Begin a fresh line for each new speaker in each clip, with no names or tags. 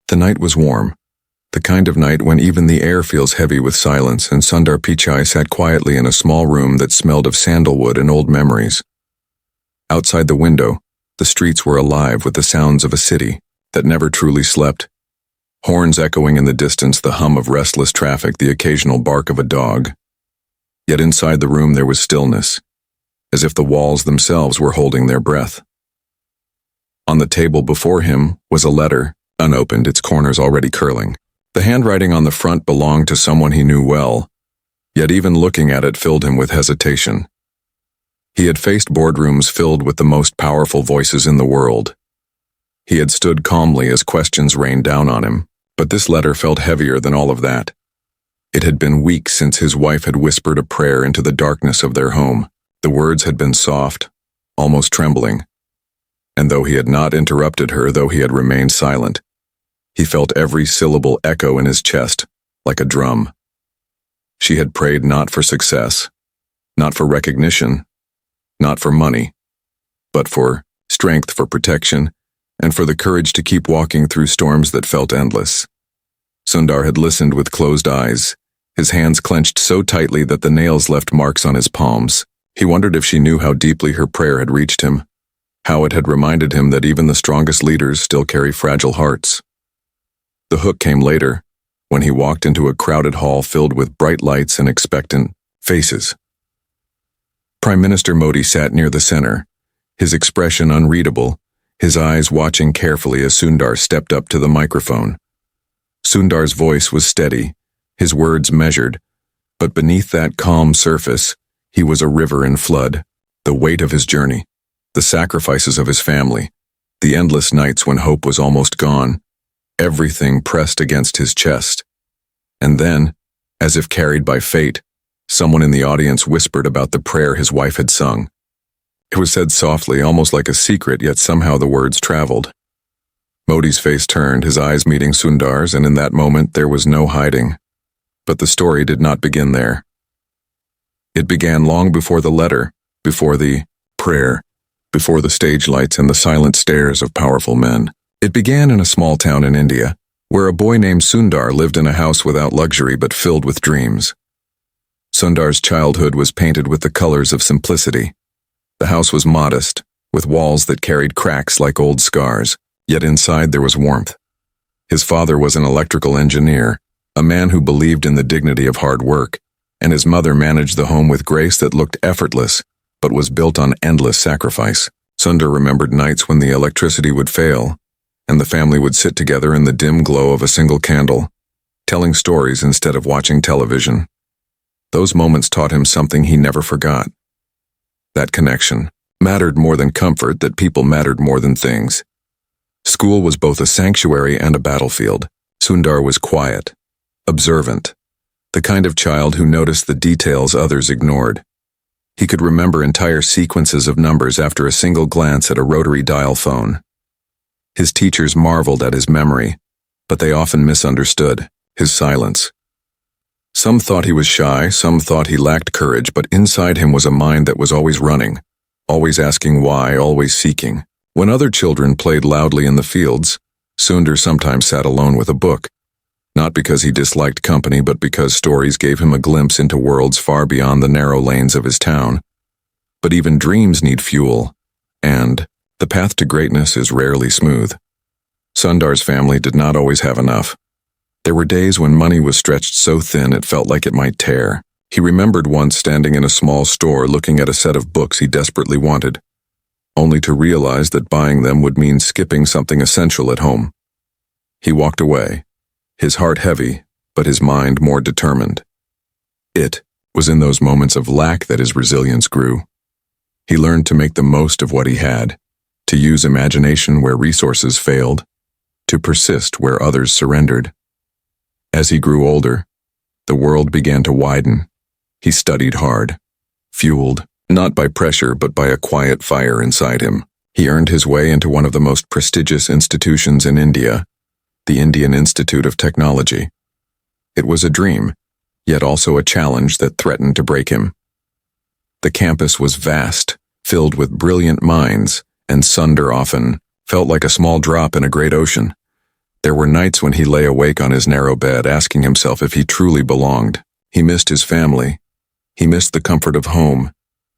The night was warm, the kind of night when even the air feels heavy with silence, and Sundar Pichai sat quietly in a small room that smelled of sandalwood and old memories. Outside the window, the streets were alive with the sounds of a city that never truly slept. Horns echoing in the distance, the hum of restless traffic, the occasional bark of a dog. Yet inside the room there was stillness, as if the walls themselves were holding their breath. On the table before him was a letter, unopened, its corners already curling. The handwriting on the front belonged to someone he knew well, yet even looking at it filled him with hesitation. He had faced boardrooms filled with the most powerful voices in the world. He had stood calmly as questions rained down on him, but this letter felt heavier than all of that. It had been weeks since his wife had whispered a prayer into the darkness of their home. The words had been soft, almost trembling. And though he had not interrupted her, though he had remained silent, he felt every syllable echo in his chest, like a drum. She had prayed not for success, not for recognition, not for money, but for strength, for protection, and for the courage to keep walking through storms that felt endless. Sundar had listened with closed eyes, his hands clenched so tightly that the nails left marks on his palms. He wondered if she knew how deeply her prayer had reached him, how it had reminded him that even the strongest leaders still carry fragile hearts. The hook came later, when he walked into a crowded hall filled with bright lights and expectant faces. Prime Minister Modi sat near the center, his expression unreadable, his eyes watching carefully as Sundar stepped up to the microphone. Sundar's voice was steady, his words measured, but beneath that calm surface, he was a river in flood, the weight of his journey, the sacrifices of his family, the endless nights when hope was almost gone, everything pressed against his chest. And then, as if carried by fate, someone in the audience whispered about the prayer his wife had sung. It was said softly, almost like a secret, yet somehow the words traveled. Modi's face turned, his eyes meeting Sundar's, and in that moment there was no hiding. But the story did not begin there. It began long before the letter, before the prayer, before the stage lights and the silent stares of powerful men. It began in a small town in India, where a boy named Sundar lived in a house without luxury but filled with dreams. Sundar's childhood was painted with the colors of simplicity. The house was modest, with walls that carried cracks like old scars, yet inside there was warmth. His father was an electrical engineer, a man who believed in the dignity of hard work, and his mother managed the home with grace that looked effortless, but was built on endless sacrifice. Sundar remembered nights when the electricity would fail, and the family would sit together in the dim glow of a single candle, telling stories instead of watching television. Those moments taught him something he never forgot. That connection mattered more than comfort, that people mattered more than things. School was both a sanctuary and a battlefield. Sundar was quiet, observant, the kind of child who noticed the details others ignored. He could remember entire sequences of numbers after a single glance at a rotary dial phone. His teachers marveled at his memory, but they often misunderstood his silence. Some thought he was shy, some thought he lacked courage, but inside him was a mind that was always running, always asking why, always seeking. When other children played loudly in the fields, Sundar sometimes sat alone with a book, not because he disliked company, but because stories gave him a glimpse into worlds far beyond the narrow lanes of his town. But even dreams need fuel, and the path to greatness is rarely smooth. Sundar's family did not always have enough. There were days when money was stretched so thin it felt like it might tear. He remembered once standing in a small store looking at a set of books he desperately wanted, only to realize that buying them would mean skipping something essential at home. He walked away, his heart heavy, but his mind more determined. It was in those moments of lack that his resilience grew. He learned to make the most of what he had, to use imagination where resources failed, to persist where others surrendered. As he grew older, the world began to widen. He studied hard, fueled not by pressure but by a quiet fire inside him. He earned his way into one of the most prestigious institutions in India, the Indian Institute of Technology. It was a dream, yet also a challenge that threatened to break him. The campus was vast, filled with brilliant minds, and Sundar often felt like a small drop in a great ocean. There were nights when he lay awake on his narrow bed asking himself if he truly belonged. He missed his family. He missed the comfort of home.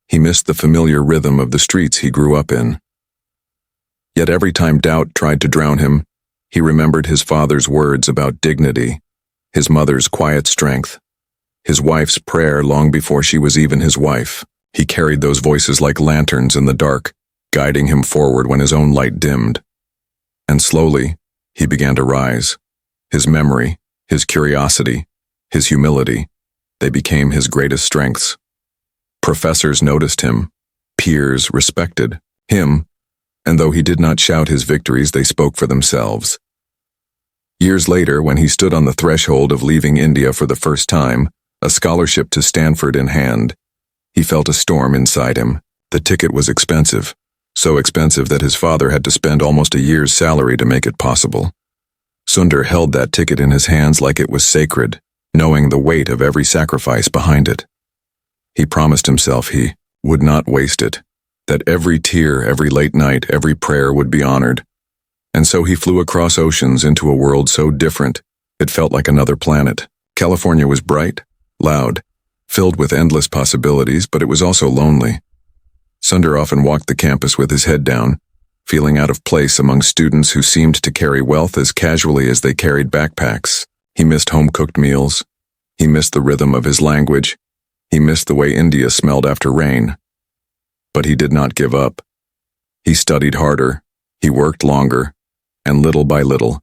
He missed the familiar rhythm of the streets he grew up in. Yet every time doubt tried to drown him, he remembered his father's words about dignity, his mother's quiet strength, his wife's prayer long before she was even his wife. He carried those voices like lanterns in the dark, guiding him forward when his own light dimmed. And slowly, he began to rise. His memory, his curiosity, his humility, they became his greatest strengths. Professors noticed him. Peers respected him, and though he did not shout his victories, they spoke for themselves. Years later, when he stood on the threshold of leaving India for the first time, a scholarship to Stanford in hand, he felt a storm inside him. The ticket was expensive, so expensive that his father had to spend almost a year's salary to make it possible. Sundar held that ticket in his hands like it was sacred, knowing the weight of every sacrifice behind it. He promised himself he would not waste it, that every tear, every late night, every prayer would be honored. And so he flew across oceans into a world so different, it felt like another planet. California was bright, loud, filled with endless possibilities, but it was also lonely. Sundar often walked the campus with his head down, feeling out of place among students who seemed to carry wealth as casually as they carried backpacks. He missed home-cooked meals. He missed the rhythm of his language. He missed the way India smelled after rain. But he did not give up. He studied harder. He worked longer. And little by little,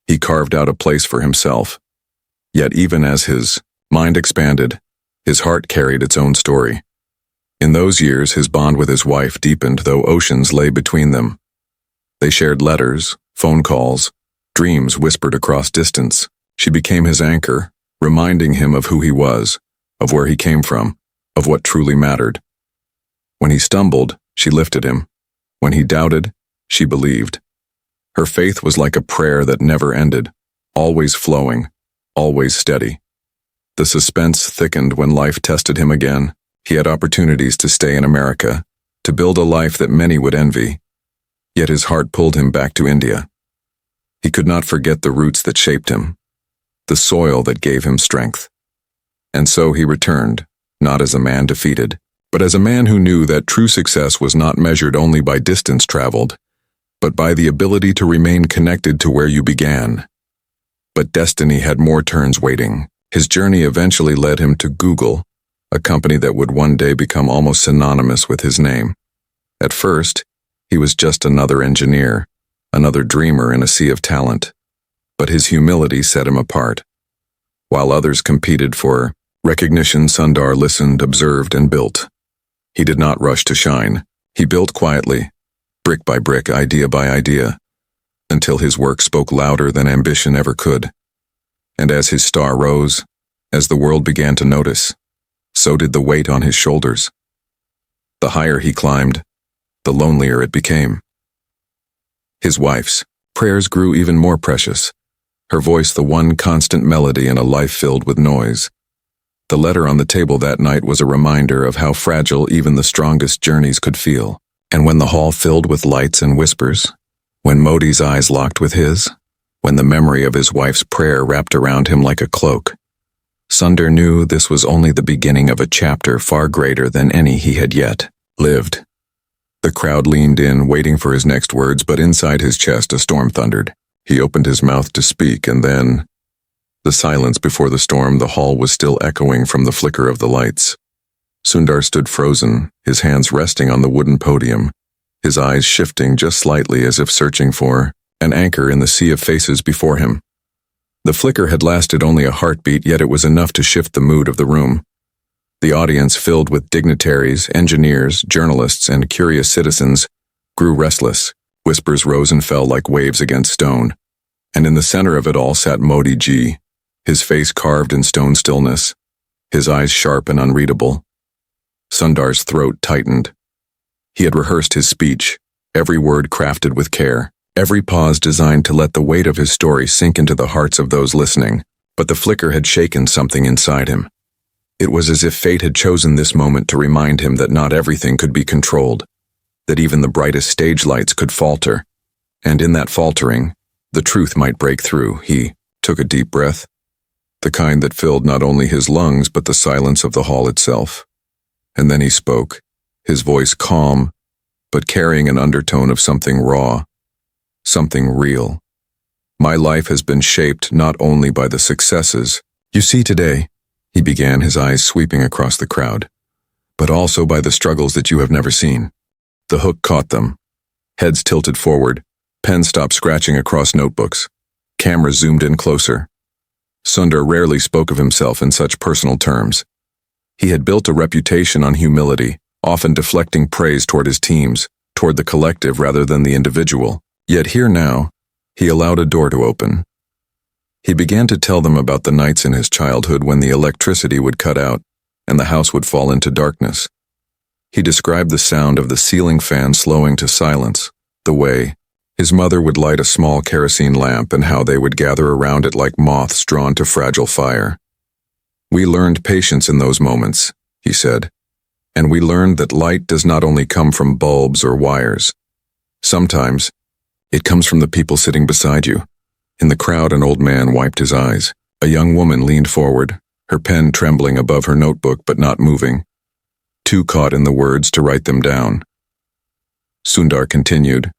he carved out a place for himself. Yet even as his mind expanded, his heart carried its own story. In those years, his bond with his wife deepened, though oceans lay between them. They shared letters, phone calls, dreams whispered across distance. She became his anchor, reminding him of who he was, of where he came from, of what truly mattered. When he stumbled, she lifted him. When he doubted, she believed. Her faith was like a prayer that never ended, always flowing, always steady. The suspense thickened when life tested him again. He had opportunities to stay in America, to build a life that many would envy. Yet his heart pulled him back to India. He could not forget the roots that shaped him, the soil that gave him strength. And so he returned, not as a man defeated, but as a man who knew that true success was not measured only by distance traveled, but by the ability to remain connected to where you began. But destiny had more turns waiting. His journey eventually led him to Google, a company that would one day become almost synonymous with his name. At first, he was just another engineer, another dreamer in a sea of talent. But his humility set him apart. While others competed for recognition, Sundar listened, observed, and built. He did not rush to shine. He built quietly, brick by brick, idea by idea, until his work spoke louder than ambition ever could. And as his star rose, as the world began to notice, so did the weight on his shoulders. The higher he climbed, the lonelier it became. His wife's prayers grew even more precious, her voice the one constant melody in a life filled with noise. The letter on the table that night was a reminder of how fragile even the strongest journeys could feel. And when the hall filled with lights and whispers, when Modi's eyes locked with his, when the memory of his wife's prayer wrapped around him like a cloak, Sundar knew this was only the beginning of a chapter far greater than any he had yet lived. The crowd leaned in, waiting for his next words, but inside his chest a storm thundered. He opened his mouth to speak, and then, the silence before the storm, the hall was still echoing from the flicker of the lights. Sundar stood frozen, his hands resting on the wooden podium, his eyes shifting just slightly as if searching for an anchor in the sea of faces before him. The flicker had lasted only a heartbeat, yet it was enough to shift the mood of the room. The audience, filled with dignitaries, engineers, journalists, and curious citizens, grew restless. Whispers rose and fell like waves against stone. And in the center of it all sat Modi ji, his face carved in stone stillness, his eyes sharp and unreadable. Sundar's throat tightened. He had rehearsed his speech, every word crafted with care, every pause designed to let the weight of his story sink into the hearts of those listening. But the flicker had shaken something inside him. It was as if fate had chosen this moment to remind him that not everything could be controlled, that even the brightest stage lights could falter. And in that faltering, The truth might break through. He took a deep breath, the kind that filled not only his lungs but the silence of the hall itself. And then he spoke, his voice calm, but carrying an undertone of something raw, something real. My life has been shaped not only by the successes you see today, he began, his eyes sweeping across the crowd, but also by the struggles that you have never seen. The hook caught them. Heads tilted forward, pens stopped scratching across notebooks. Cameras zoomed in closer. Sundar rarely spoke of himself in such personal terms. He had built a reputation on humility, often deflecting praise toward his teams, toward the collective rather than the individual. Yet here now, he allowed a door to open. He began to tell them about the nights in his childhood when the electricity would cut out and the house would fall into darkness. He described the sound of the ceiling fan slowing to silence, the way his mother would light a small kerosene lamp and how they would gather around it like moths drawn to fragile fire. We learned patience in those moments, he said, and we learned that light does not only come from bulbs or wires. Sometimes, it comes from the people sitting beside you. In the crowd, an old man wiped his eyes. A young woman leaned forward, her pen trembling above her notebook but not moving. Too caught in the words to write them down. Sundar continued,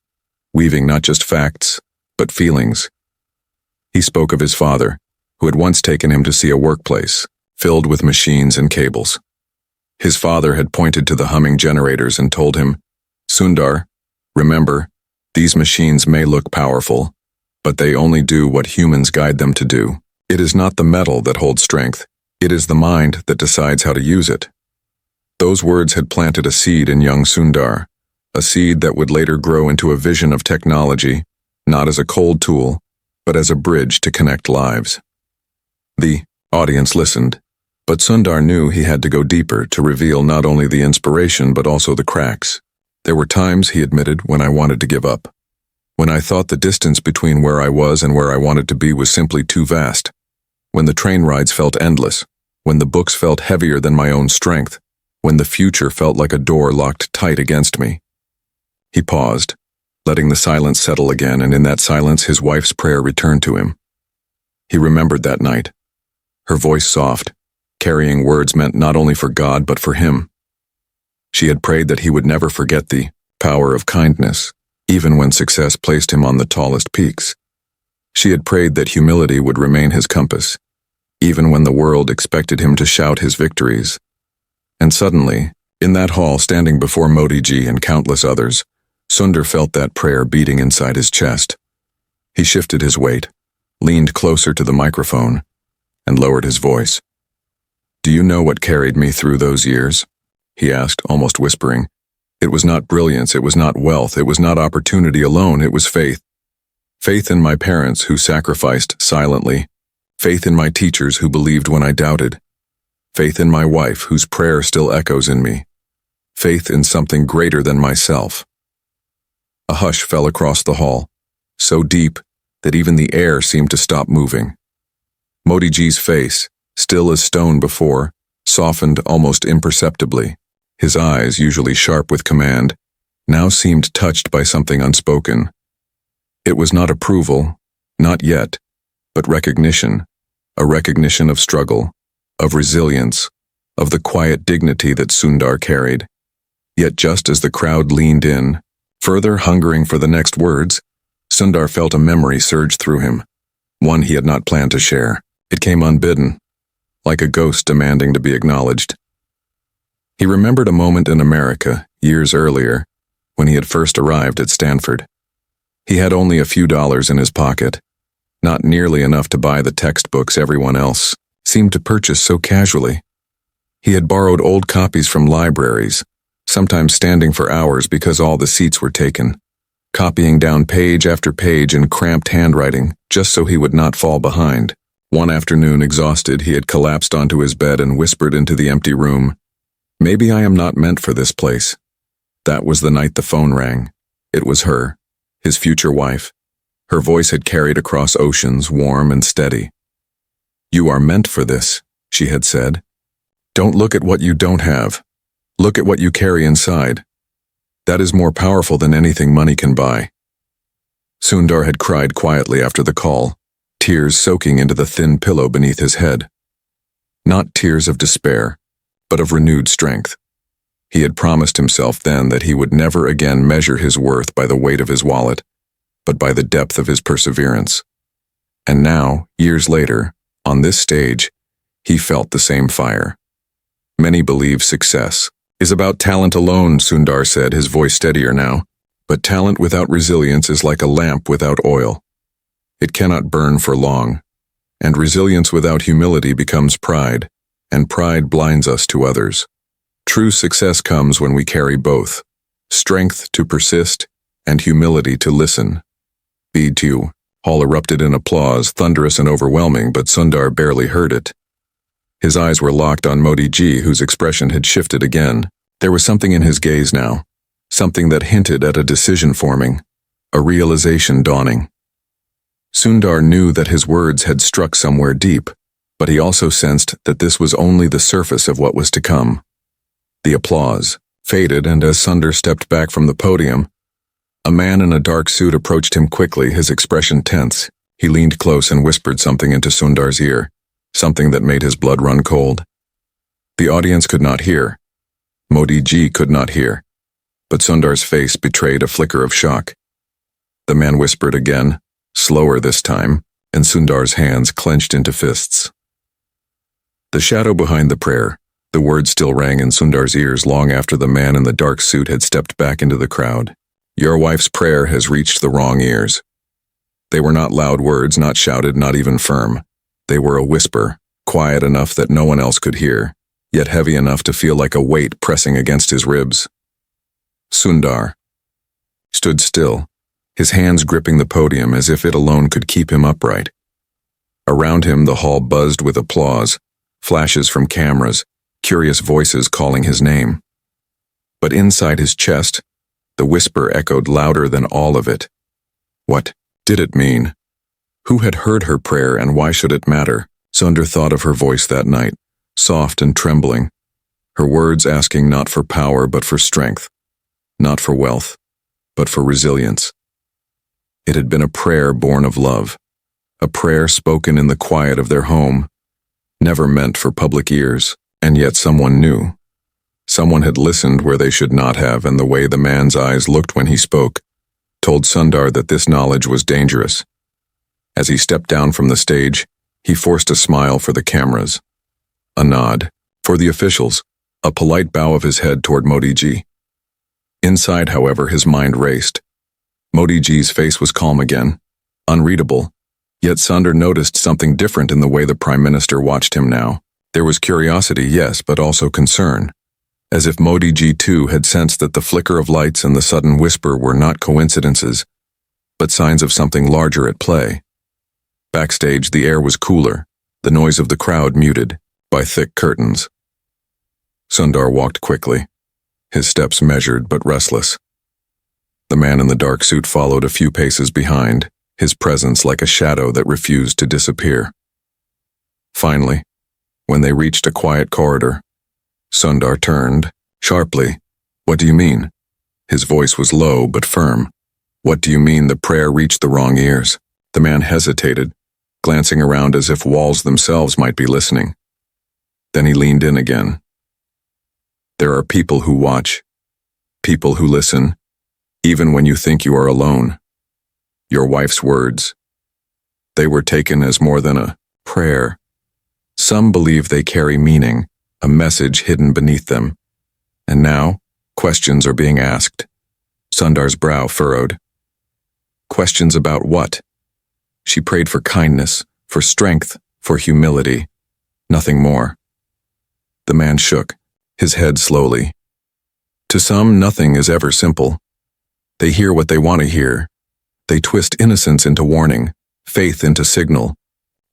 weaving not just facts, but feelings. He spoke of his father, who had once taken him to see a workplace, filled with machines and cables. His father had pointed to the humming generators and told him, Sundar, remember, these machines may look powerful, but they only do what humans guide them to do. It is not the metal that holds strength, it is the mind that decides how to use it. Those words had planted a seed in young Sundar, a seed that would later grow into a vision of technology, not as a cold tool, but as a bridge to connect lives. The audience listened, but Sundar knew he had to go deeper to reveal not only the inspiration but also the cracks. There were times, he admitted, when I wanted to give up. When I thought the distance between where I was and where I wanted to be was simply too vast. When the train rides felt endless. When the books felt heavier than my own strength. When the future felt like a door locked tight against me. He paused, letting the silence settle again, and in that silence his wife's prayer returned to him. He remembered that night. Her voice soft, carrying words meant not only for God but for him. She had prayed that he would never forget the power of kindness, even when success placed him on the tallest peaks. She had prayed that humility would remain his compass, even when the world expected him to shout his victories. And suddenly, in that hall standing before Modi ji and countless others, Sundar felt that prayer beating inside his chest. He shifted his weight, leaned closer to the microphone, and lowered his voice. Do you know what carried me through those years? He asked, almost whispering. It was not brilliance, it was not wealth, it was not opportunity alone, it was faith. Faith in my parents who sacrificed silently. Faith in my teachers who believed when I doubted. Faith in my wife whose prayer still echoes in me. Faith in something greater than myself. A hush fell across the hall, so deep that even the air seemed to stop moving. Modi ji's face, still as stone before, softened almost imperceptibly. His eyes, usually sharp with command, now seemed touched by something unspoken. It was not approval, not yet, but recognition, a recognition of struggle, of resilience, of the quiet dignity that Sundar carried. Yet just as the crowd leaned in, further hungering for the next words, Sundar felt a memory surge through him, one he had not planned to share. It came unbidden, like a ghost demanding to be acknowledged. He remembered a moment in America, years earlier, when he had first arrived at Stanford. He had only a few dollars in his pocket, not nearly enough to buy the textbooks everyone else seemed to purchase so casually. He had borrowed old copies from libraries, sometimes standing for hours because all the seats were taken, copying down page after page in cramped handwriting just so he would not fall behind. One afternoon, exhausted, he had collapsed onto his bed and whispered into the empty room, "Maybe I am not meant for this place." That was the night the phone rang. It was her, his future wife. Her voice had carried across oceans, warm and steady. "You are meant for this," she had said. "Don't look at what you don't have. Look at what you carry inside. That is more powerful than anything money can buy." Sundar had cried quietly after the call, tears soaking into the thin pillow beneath his head. Not tears of despair, but of renewed strength. He had promised himself then that he would never again measure his worth by the weight of his wallet, but by the depth of his perseverance. And now, years later, on this stage, he felt the same fire. Many believe success is about talent alone, Sundar said, his voice steadier now. But talent without resilience is like a lamp without oil. It cannot burn for long, and resilience without humility becomes pride, and pride blinds us to others. True success comes when we carry both, strength to persist and humility to listen. B2. Hall erupted in applause, thunderous and overwhelming, but Sundar barely heard it. His eyes were locked on Modi Ji, whose expression had shifted again. There was something in his gaze now, something that hinted at a decision forming, a realization dawning. Sundar knew that his words had struck somewhere deep, but he also sensed that this was only the surface of what was to come. The applause faded, and as Sundar stepped back from the podium, a man in a dark suit approached him quickly, his expression tense. He leaned close and whispered something into Sundar's ear, something that made his blood run cold. The audience could not hear. Modi Ji could not hear. But Sundar's face betrayed a flicker of shock. The man whispered again, slower this time, and Sundar's hands clenched into fists. The shadow behind the prayer, the words still rang in Sundar's ears long after the man in the dark suit had stepped back into the crowd. Your wife's prayer has reached the wrong ears. They were not loud words, not shouted, not even firm. They were a whisper, quiet enough that no one else could hear, yet heavy enough to feel like a weight pressing against his ribs. Sundar stood still, his hands gripping the podium as if it alone could keep him upright. Around him the hall buzzed with applause, flashes from cameras, curious voices calling his name. But inside his chest, the whisper echoed louder than all of it. What did it mean? Who had heard her prayer, and why should it matter? Sundar thought of her voice that night, soft and trembling, her words asking not for power but for strength. Not for wealth, but for resilience. It had been a prayer born of love, a prayer spoken in the quiet of their home, never meant for public ears, and yet someone knew. Someone had listened where they should not have, and the way the man's eyes looked when he spoke told Sundar that this knowledge was dangerous. As he stepped down from the stage, he forced a smile for the cameras, a nod for the officials, a polite bow of his head toward Modi Ji. Inside, however, his mind raced. Modi Ji's face was calm again, unreadable, yet Sundar noticed something different in the way the Prime Minister watched him now. There was curiosity, yes, but also concern, as if Modi Ji too had sensed that the flicker of lights and the sudden whisper were not coincidences, but signs of something larger at play. Backstage, the air was cooler, the noise of the crowd muted by thick curtains. Sundar walked quickly, his steps measured but restless. The man in the dark suit followed a few paces behind, his presence like a shadow that refused to disappear. Finally, when they reached a quiet corridor, Sundar turned, sharply. What do you mean? His voice was low but firm. What do you mean the prayer reached the wrong ears? The man hesitated, glancing around as if walls themselves might be listening. Then he leaned in again. There are people who watch, people who listen, even when you think you are alone. Your wife's words, they were taken as more than a prayer. Some believe they carry meaning, a message hidden beneath them. And now, questions are being asked. Sundar's brow furrowed. Questions about what? She prayed for kindness, for strength, for humility. Nothing more. The man shook, his head slowly. To some, nothing is ever simple. They hear what they want to hear. They twist innocence into warning, faith into signal.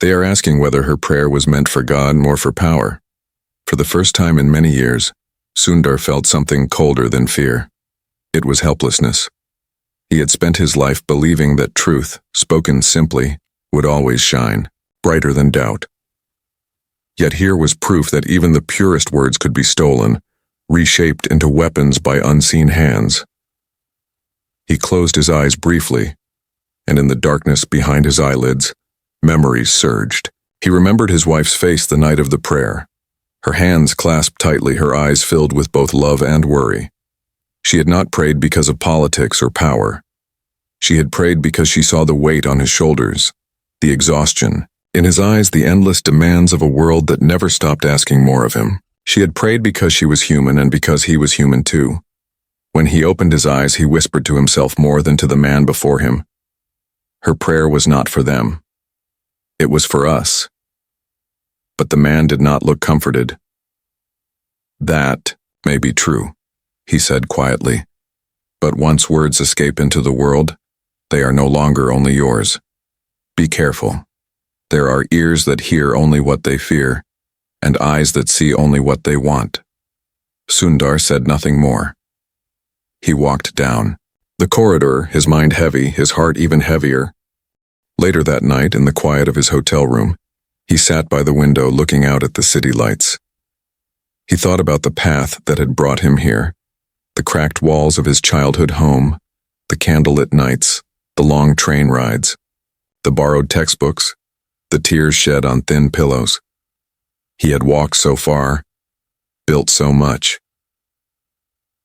They are asking whether her prayer was meant for God or for power. For the first time in many years, Sundar felt something colder than fear. It was helplessness. He had spent his life believing that truth, spoken simply, would always shine, brighter than doubt. Yet here was proof that even the purest words could be stolen, reshaped into weapons by unseen hands. He closed his eyes briefly, and in the darkness behind his eyelids, memories surged. He remembered his wife's face the night of the prayer. Her hands clasped tightly, her eyes filled with both love and worry. She had not prayed because of politics or power. She had prayed because she saw the weight on his shoulders, the exhaustion, in his eyes the endless demands of a world that never stopped asking more of him. She had prayed because she was human and because he was human too. When he opened his eyes, he whispered to himself more than to the man before him. Her prayer was not for them. It was for us. But the man did not look comforted. That may be true, he said quietly. But once words escape into the world, they are no longer only yours. Be careful. There are ears that hear only what they fear, and eyes that see only what they want. Sundar said nothing more. He walked down the corridor, his mind heavy, his heart even heavier. Later that night, in the quiet of his hotel room, he sat by the window looking out at the city lights. He thought about the path that had brought him here, the cracked walls of his childhood home, the candlelit nights, the long train rides, the borrowed textbooks, the tears shed on thin pillows. He had walked so far, built so much.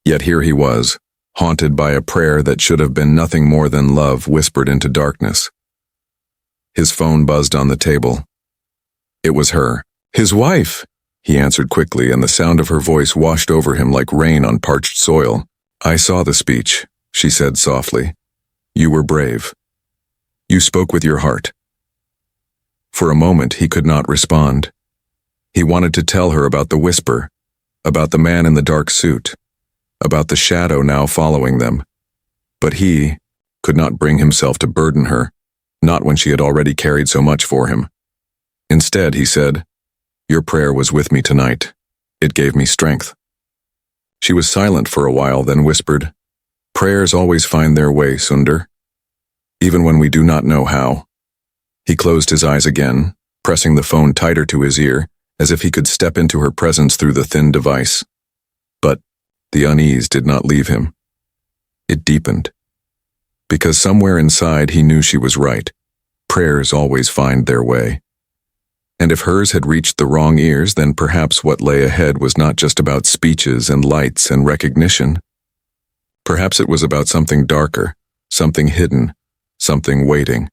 Yet here he was, haunted by a prayer that should have been nothing more than love whispered into darkness. His phone buzzed on the table. It was her, his wife. He answered quickly, and the sound of her voice washed over him like rain on parched soil. I saw the speech, she said softly. You were brave. You spoke with your heart. For a moment he could not respond. He wanted to tell her about the whisper, about the man in the dark suit, about the shadow now following them. But he could not bring himself to burden her, not when she had already carried so much for him. Instead, he said, Your prayer was with me tonight. It gave me strength. She was silent for a while, then whispered, Prayers always find their way, Sundar, even when we do not know how. He closed his eyes again, pressing the phone tighter to his ear, as if he could step into her presence through the thin device. But the unease did not leave him. It deepened. Because somewhere inside he knew she was right. Prayers always find their way. And if hers had reached the wrong ears, then perhaps what lay ahead was not just about speeches and lights and recognition. Perhaps it was about something darker, something hidden, something waiting.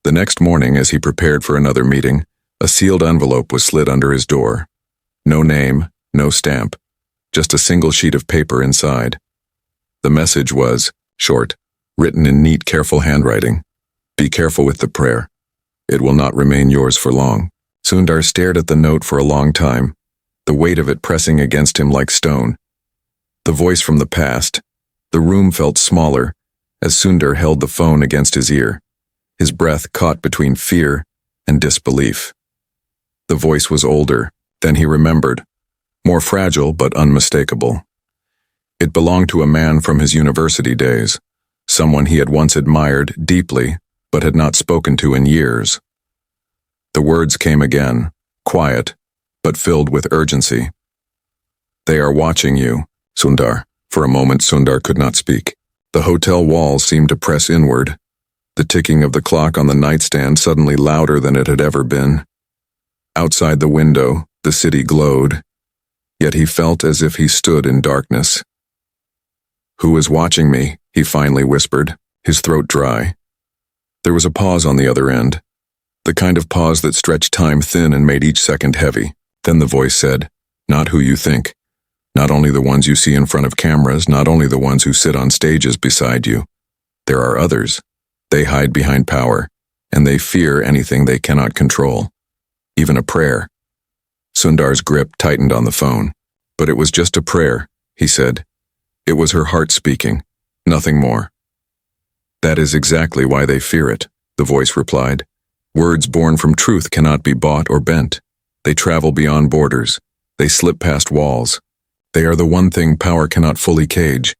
The next morning, as he prepared for another meeting, a sealed envelope was slid under his door. No name, no stamp, just a single sheet of paper inside. The message was, short, written in neat, careful handwriting. Be careful with the prayer. It will not remain yours for long. Sundar stared at the note for a long time, the weight of it pressing against him like stone. The voice from the past. The room felt smaller as Sundar held the phone against his ear, his breath caught between fear and disbelief. The voice was older, then he remembered, more fragile but unmistakable. It belonged to a man from his university days, someone he had once admired deeply but had not spoken to in years. The words came again, quiet, but filled with urgency. They are watching you, Sundar. For a moment Sundar could not speak. The hotel walls seemed to press inward, the ticking of the clock on the nightstand suddenly louder than it had ever been. Outside the window, the city glowed, yet he felt as if he stood in darkness. Who is watching me? He finally whispered, his throat dry. There was a pause on the other end, the kind of pause that stretched time thin and made each second heavy. Then the voice said, Not who you think. Not only the ones you see in front of cameras, not only the ones who sit on stages beside you. There are others. They hide behind power, and they fear anything they cannot control. Even a prayer. Sundar's grip tightened on the phone. But it was just a prayer, he said. It was her heart speaking, nothing more. That is exactly why they fear it, the voice replied. Words born from truth cannot be bought or bent. They travel beyond borders. They slip past walls. They are the one thing power cannot fully cage.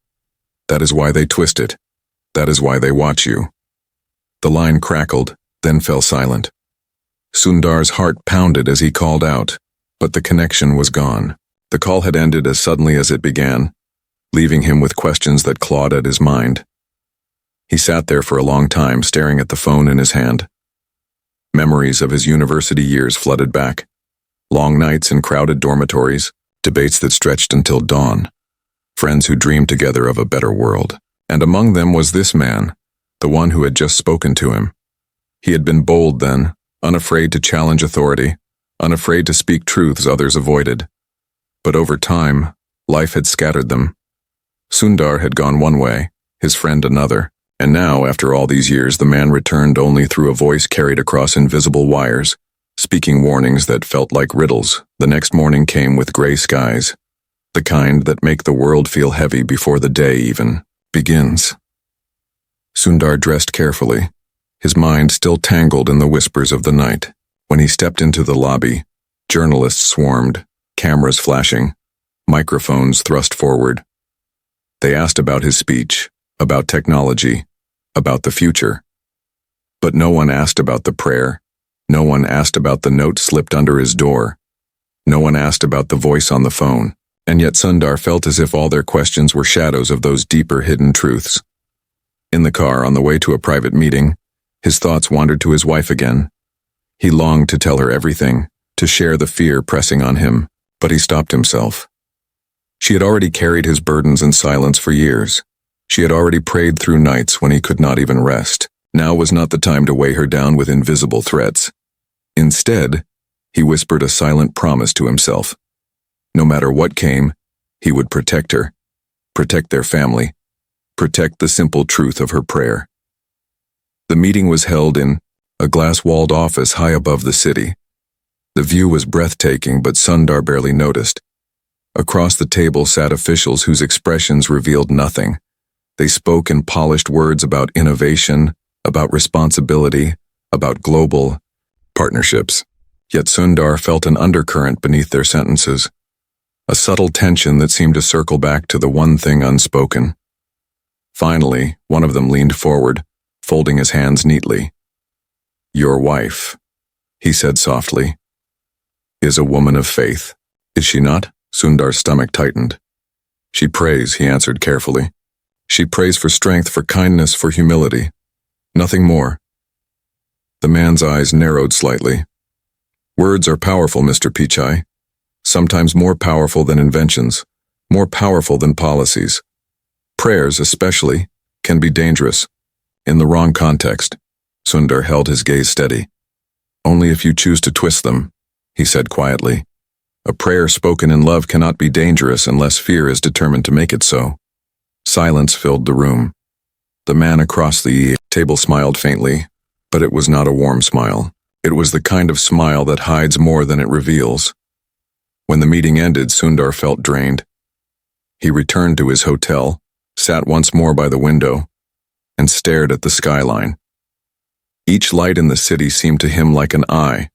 That is why they twist it. That is why they watch you. The line crackled, then fell silent. Sundar's heart pounded as he called out, but the connection was gone. The call had ended as suddenly as it began, leaving him with questions that clawed at his mind. He sat there for a long time, staring at the phone in his hand. Memories of his university years flooded back. Long nights in crowded dormitories, debates that stretched until dawn, friends who dreamed together of a better world. And among them was this man, the one who had just spoken to him. He had been bold then, unafraid to challenge authority, unafraid to speak truths others avoided. But over time, life had scattered them. Sundar had gone one way, his friend another, and now, after all these years, the man returned only through a voice carried across invisible wires, speaking warnings that felt like riddles. The next morning came with gray skies, the kind that make the world feel heavy before the day even begins. Sundar dressed carefully, his mind still tangled in the whispers of the night. When he stepped into the lobby, journalists swarmed, cameras flashing, microphones thrust forward. They asked about his speech, about technology, about the future. But no one asked about the prayer. No one asked about the note slipped under his door. No one asked about the voice on the phone. And yet Sundar felt as if all their questions were shadows of those deeper hidden truths. In the car, on the way to a private meeting, his thoughts wandered to his wife again. He longed to tell her everything, to share the fear pressing on him, but he stopped himself. She had already carried his burdens in silence for years. She had already prayed through nights when he could not even rest. Now was not the time to weigh her down with invisible threats. Instead, he whispered a silent promise to himself. No matter what came, he would protect her, protect their family, protect the simple truth of her prayer. The meeting was held in a glass-walled office high above the city. The view was breathtaking, but Sundar barely noticed. Across the table sat officials whose expressions revealed nothing. They spoke in polished words about innovation, about responsibility, about global partnerships. Yet Sundar felt an undercurrent beneath their sentences, a subtle tension that seemed to circle back to the one thing unspoken. Finally, one of them leaned forward, folding his hands neatly. "Your wife," he said softly, "is a woman of faith, is she not?" Sundar's stomach tightened. "She prays," he answered carefully. "She prays for strength, for kindness, for humility. Nothing more." The man's eyes narrowed slightly. "Words are powerful, Mr. Pichai. Sometimes more powerful than inventions, more powerful than policies. Prayers, especially, can be dangerous. In the wrong context." Sundar held his gaze steady. "Only if you choose to twist them," he said quietly. "A prayer spoken in love cannot be dangerous unless fear is determined to make it so." Silence filled the room. The man across the table smiled faintly, but it was not a warm smile. It was the kind of smile that hides more than it reveals. When the meeting ended, Sundar felt drained. He returned to his hotel, sat once more by the window, and stared at the skyline. Each light in the city seemed to him like an eye,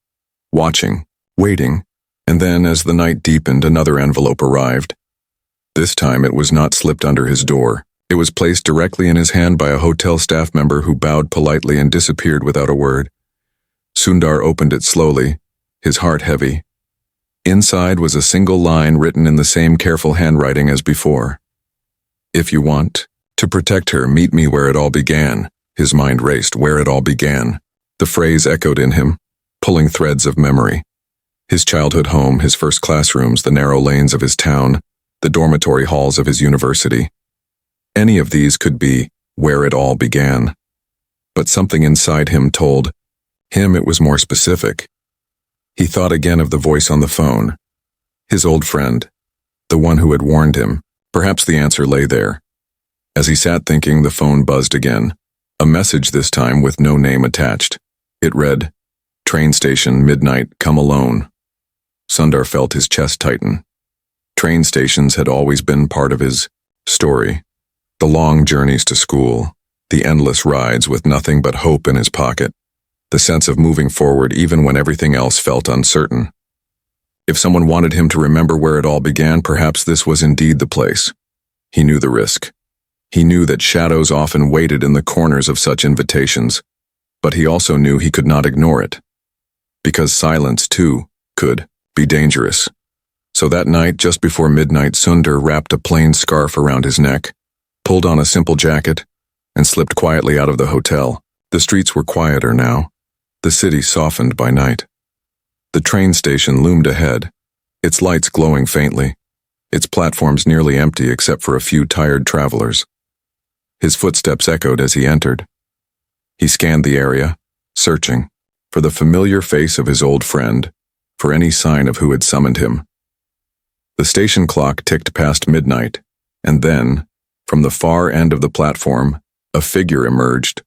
watching, waiting, and then as the night deepened, another envelope arrived. This time it was not slipped under his door. It was placed directly in his hand by a hotel staff member who bowed politely and disappeared without a word. Sundar opened it slowly, his heart heavy. Inside was a single line written in the same careful handwriting as before. "If you want to protect her, meet me where it all began." His mind raced. Where it all began. The phrase echoed in him, pulling threads of memory. His childhood home, his first classrooms, the narrow lanes of his town, the dormitory halls of his university. Any of these could be where it all began. But something inside him told him it was more specific. He thought again of the voice on the phone. His old friend, the one who had warned him. Perhaps the answer lay there. As he sat thinking, the phone buzzed again. A message this time with no name attached. It read, "Train station, midnight, come alone." Sundar felt his chest tighten. Train stations had always been part of his story. The long journeys to school, the endless rides with nothing but hope in his pocket, the sense of moving forward even when everything else felt uncertain. If someone wanted him to remember where it all began, perhaps this was indeed the place. He knew the risk. He knew that shadows often waited in the corners of such invitations, but he also knew he could not ignore it. Because silence, too, could be dangerous. So that night, just before midnight, Sundar wrapped a plain scarf around his neck, pulled on a simple jacket, and slipped quietly out of the hotel. The streets were quieter now, the city softened by night. The train station loomed ahead, its lights glowing faintly, its platforms nearly empty except for a few tired travelers. His footsteps echoed as he entered. He scanned the area, searching for the familiar face of his old friend, for any sign of who had summoned him. The station clock ticked past midnight, and then, from the far end of the platform, a figure emerged,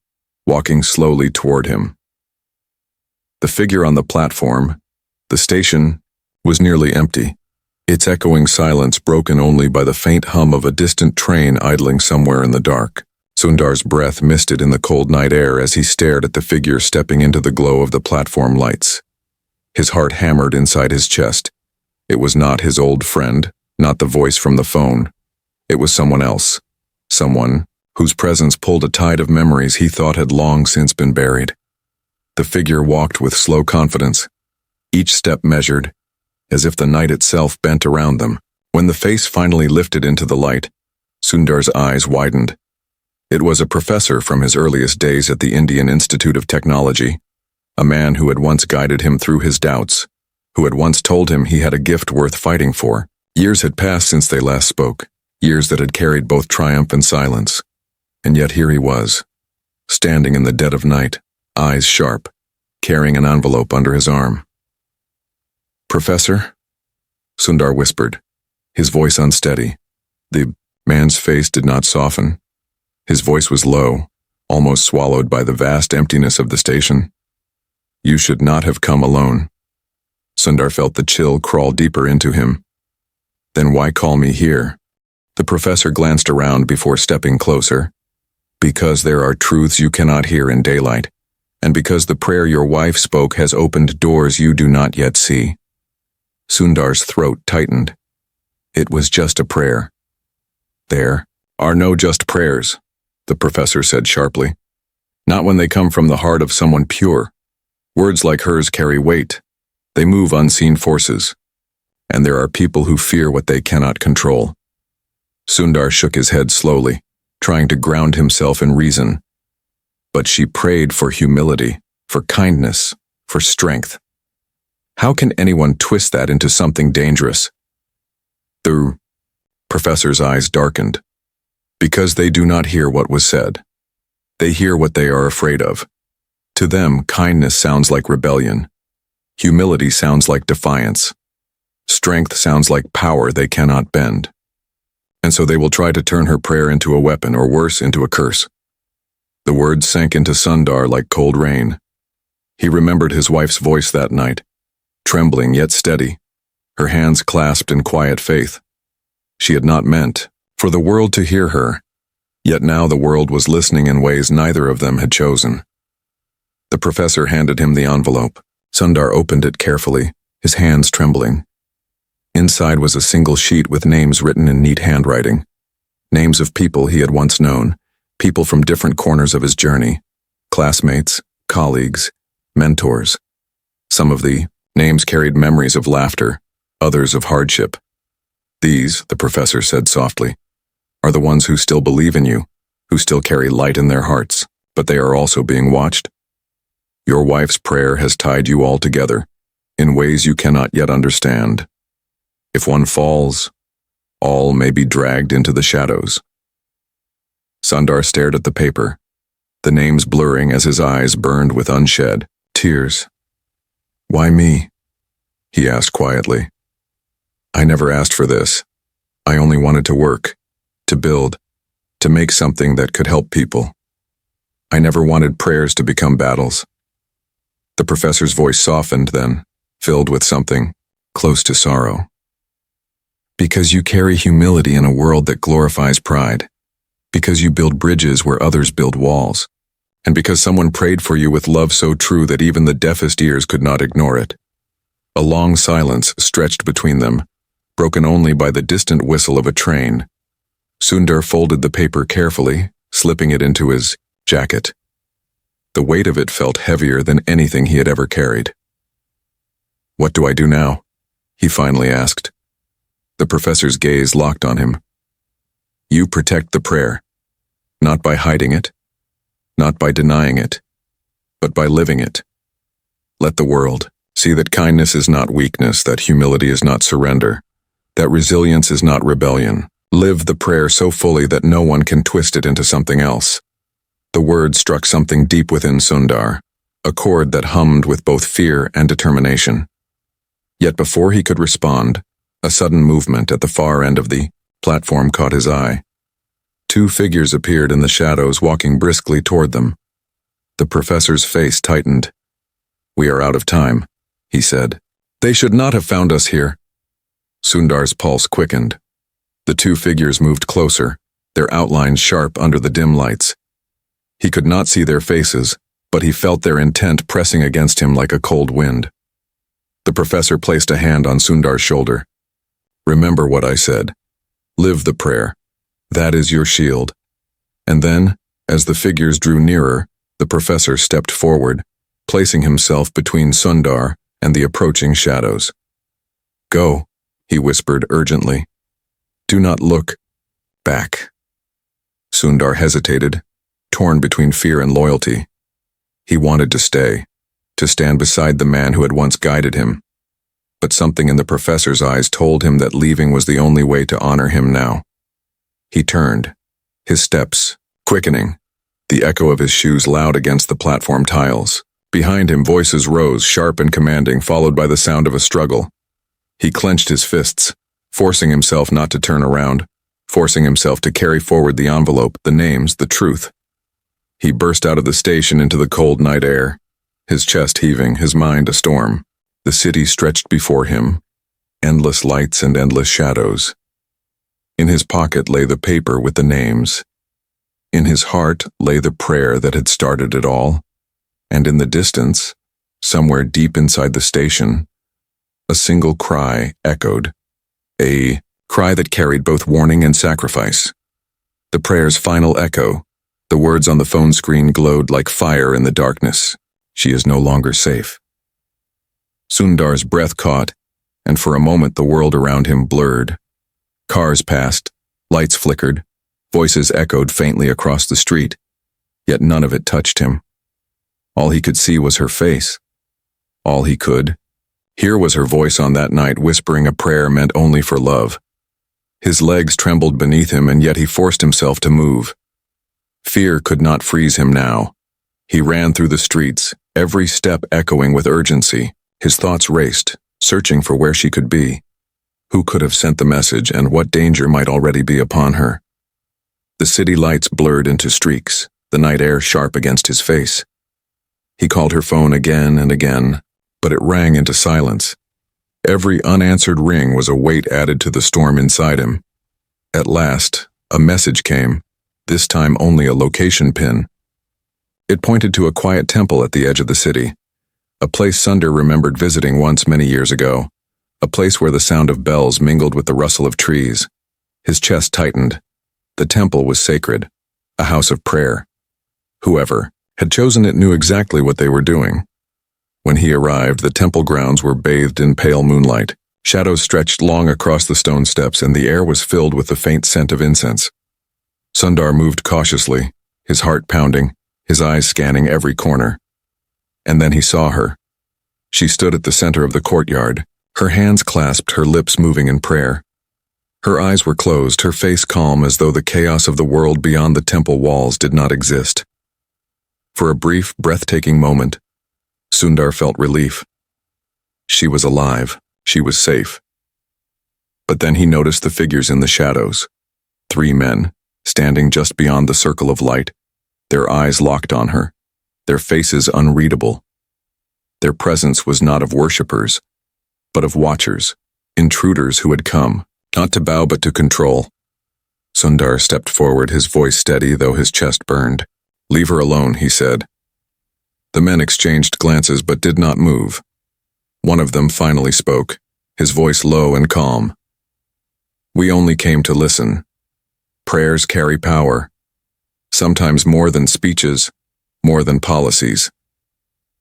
walking slowly toward him. The figure on the platform, the station, was nearly empty, its echoing silence broken only by the faint hum of a distant train idling somewhere in the dark. Sundar's breath misted in the cold night air as he stared at the figure stepping into the glow of the platform lights. His heart hammered inside his chest. It was not his old friend, not the voice from the phone. It was someone else, someone whose presence pulled a tide of memories he thought had long since been buried. The figure walked with slow confidence, each step measured, as if the night itself bent around them. When the face finally lifted into the light, Sundar's eyes widened. It was a professor from his earliest days at the Indian Institute of Technology, a man who had once guided him through his doubts, who had once told him he had a gift worth fighting for. Years had passed since they last spoke, years that had carried both triumph and silence. And yet here he was, standing in the dead of night, eyes sharp, carrying an envelope under his arm. "Professor?" Sundar whispered, his voice unsteady. The man's face did not soften. His voice was low, almost swallowed by the vast emptiness of the station. "You should not have come alone." Sundar felt the chill crawl deeper into him. "Then why call me here?" The professor glanced around before stepping closer. "Because there are truths you cannot hear in daylight, and because the prayer your wife spoke has opened doors you do not yet see." Sundar's throat tightened. It was just a prayer. "There are no just prayers," the professor said sharply. "Not when they come from the heart of someone pure. Words like hers carry weight. They move unseen forces. And there are people who fear what they cannot control." Sundar shook his head slowly, trying to ground himself in reason. But she prayed for humility, for kindness, for strength. How can anyone twist that into something dangerous? The professor's eyes darkened. Because they do not hear what was said. They hear what they are afraid of. To them, kindness sounds like rebellion. Humility sounds like defiance. Strength sounds like power they cannot bend. And so they will try to turn her prayer into a weapon, or worse, into a curse. The words sank into Sundar like cold rain. He remembered his wife's voice that night, trembling yet steady, her hands clasped in quiet faith. She had not meant for the world to hear her, yet now the world was listening in ways neither of them had chosen. The professor handed him the envelope. Sundar opened it carefully, his hands trembling. Inside was a single sheet with names written in neat handwriting. Names of people he had once known, people from different corners of his journey, classmates, colleagues, mentors. Some of the names carried memories of laughter, others of hardship. "These," the professor said softly, "are the ones who still believe in you, who still carry light in their hearts, but they are also being watched. Your wife's prayer has tied you all together, in ways you cannot yet understand. If one falls, all may be dragged into the shadows." Sundar stared at the paper, the names blurring as his eyes burned with unshed tears. "Why me?" he asked quietly. "I never asked for this. I only wanted to work, to build, to make something that could help people. I never wanted prayers to become battles." The professor's voice softened then, filled with something close to sorrow. "Because you carry humility in a world that glorifies pride. Because you build bridges where others build walls. And because someone prayed for you with love so true that even the deafest ears could not ignore it." A long silence stretched between them, broken only by the distant whistle of a train. Sundar folded the paper carefully, slipping it into his jacket. The weight of it felt heavier than anything he had ever carried. "What do I do now?" he finally asked. The professor's gaze locked on him. "You protect the prayer, not by hiding it, not by denying it, but by living it. Let the world see that kindness is not weakness, that humility is not surrender, that resilience is not rebellion. Live the prayer so fully that no one can twist it into something else. The word struck something deep within Sundar, a chord that hummed with both fear and determination. Yet before he could respond, a sudden movement at the far end of the platform caught his eye. Two figures appeared in the shadows, walking briskly toward them. The professor's face tightened. "We are out of time," he said. "They should not have found us here." Sundar's pulse quickened. The two figures moved closer, their outlines sharp under the dim lights. He could not see their faces, but he felt their intent pressing against him like a cold wind. The professor placed a hand on Sundar's shoulder. "Remember what I said. Live the prayer. That is your shield." And then, as the figures drew nearer, the professor stepped forward, placing himself between Sundar and the approaching shadows. "Go," he whispered urgently. "Do not look back." Sundar hesitated, torn between fear and loyalty. He wanted to stay, to stand beside the man who had once guided him. But something in the professor's eyes told him that leaving was the only way to honor him now. He turned, his steps quickening, the echo of his shoes loud against the platform tiles. Behind him, voices rose, sharp and commanding, followed by the sound of a struggle. He clenched his fists, forcing himself not to turn around, forcing himself to carry forward the envelope, the names, the truth. He burst out of the station into the cold night air, his chest heaving, his mind a storm. The city stretched before him, endless lights and endless shadows. In his pocket lay the paper with the names. In his heart lay the prayer that had started it all. And in the distance, somewhere deep inside the station, a single cry echoed. A cry that carried both warning and sacrifice. The prayer's final echo, the words on the phone screen glowed like fire in the darkness. She is no longer safe. Sundar's breath caught, and for a moment the world around him blurred. Cars passed, lights flickered, voices echoed faintly across the street, yet none of it touched him. All he could see was her face. All he could hear was her voice on that night, whispering a prayer meant only for love. His legs trembled beneath him, and yet he forced himself to move. Fear could not freeze him now. He ran through the streets, every step echoing with urgency. His thoughts raced, searching for where she could be. Who could have sent the message, and what danger might already be upon her? The city lights blurred into streaks, the night air sharp against his face. He called her phone again and again, but it rang into silence. Every unanswered ring was a weight added to the storm inside him. At last, a message came, this time only a location pin. It pointed to a quiet temple at the edge of the city, a place Sundar remembered visiting once many years ago, a place where the sound of bells mingled with the rustle of trees. His chest tightened. The temple was sacred, a house of prayer. Whoever had chosen it knew exactly what they were doing. When he arrived, the temple grounds were bathed in pale moonlight. Shadows stretched long across the stone steps, and the air was filled with the faint scent of incense. Sundar moved cautiously, his heart pounding, his eyes scanning every corner. And then he saw her. She stood at the center of the courtyard, her hands clasped, her lips moving in prayer. Her eyes were closed, her face calm, as though the chaos of the world beyond the temple walls did not exist. For a brief, breathtaking moment, Sundar felt relief. She was alive. She was safe. But then he noticed the figures in the shadows. 3 men, standing just beyond the circle of light, their eyes locked on her, their faces unreadable. Their presence was not of worshippers, but of watchers, intruders who had come, not to bow but to control. Sundar stepped forward, his voice steady though his chest burned. "Leave her alone," he said. The men exchanged glances but did not move. One of them finally spoke, his voice low and calm. "We only came to listen. Prayers carry power, sometimes more than speeches, more than policies.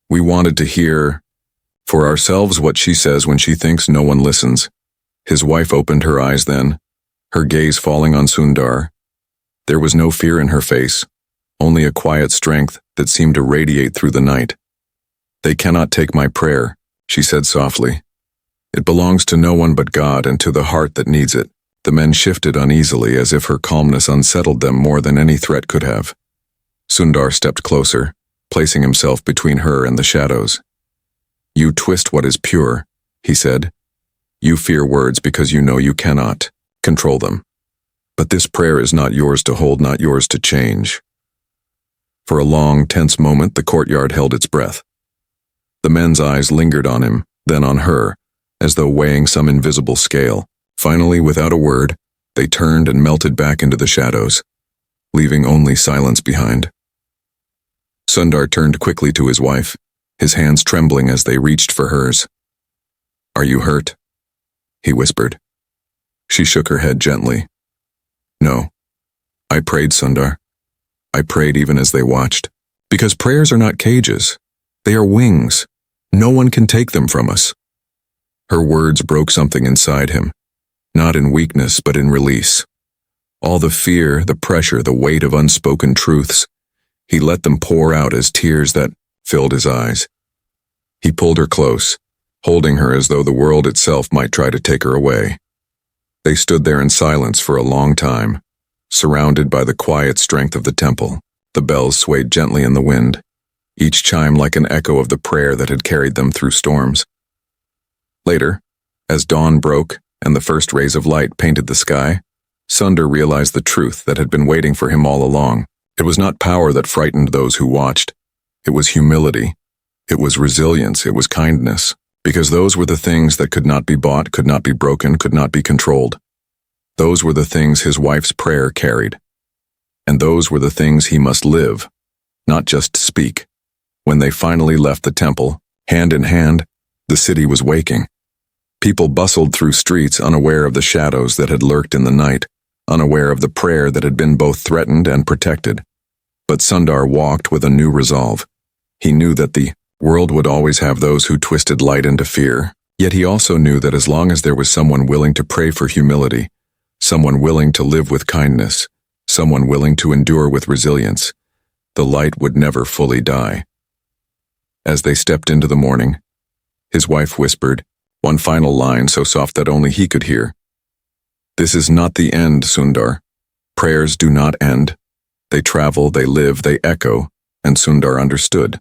We wanted to hear for ourselves what she says when she thinks no one listens." His wife opened her eyes then, her gaze falling on Sundar. There was no fear in her face, only a quiet strength that seemed to radiate through the night. "They cannot take my prayer," she said softly. "It belongs to no one but God and to the heart that needs it." The men shifted uneasily as if her calmness unsettled them more than any threat could have. Sundar stepped closer, placing himself between her and the shadows. "You twist what is pure," he said. "You fear words because you know you cannot control them. But this prayer is not yours to hold, not yours to change." For a long, tense moment, the courtyard held its breath. The men's eyes lingered on him, then on her, as though weighing some invisible scale. Finally, without a word, they turned and melted back into the shadows, leaving only silence behind. Sundar turned quickly to his wife, his hands trembling as they reached for hers. "Are you hurt?" he whispered. She shook her head gently. "No. I prayed, Sundar. I prayed even as they watched. Because prayers are not cages. They are wings. No one can take them from us." Her words broke something inside him, not in weakness but in release. All the fear, the pressure, the weight of unspoken truths, he let them pour out as tears that filled his eyes. He pulled her close, holding her as though the world itself might try to take her away. They stood there in silence for a long time, surrounded by the quiet strength of the temple. The bells swayed gently in the wind, each chime like an echo of the prayer that had carried them through storms. Later, as dawn broke and the first rays of light painted the sky, Sundar realized the truth that had been waiting for him all along. It was not power that frightened those who watched. It was humility. It was resilience. It was kindness. Because those were the things that could not be bought, could not be broken, could not be controlled. Those were the things his wife's prayer carried. And those were the things he must live, not just speak. When they finally left the temple, hand in hand, the city was waking. People bustled through streets unaware of the shadows that had lurked in the night, unaware of the prayer that had been both threatened and protected. But Sundar walked with a new resolve. He knew that the world would always have those who twisted light into fear, yet he also knew that as long as there was someone willing to pray for humility, someone willing to live with kindness, someone willing to endure with resilience, the light would never fully die. As they stepped into the morning, his wife whispered, one final line so soft that only he could hear. "This is not the end, Sundar. Prayers do not end. They travel, they live, they echo," and Sundar understood.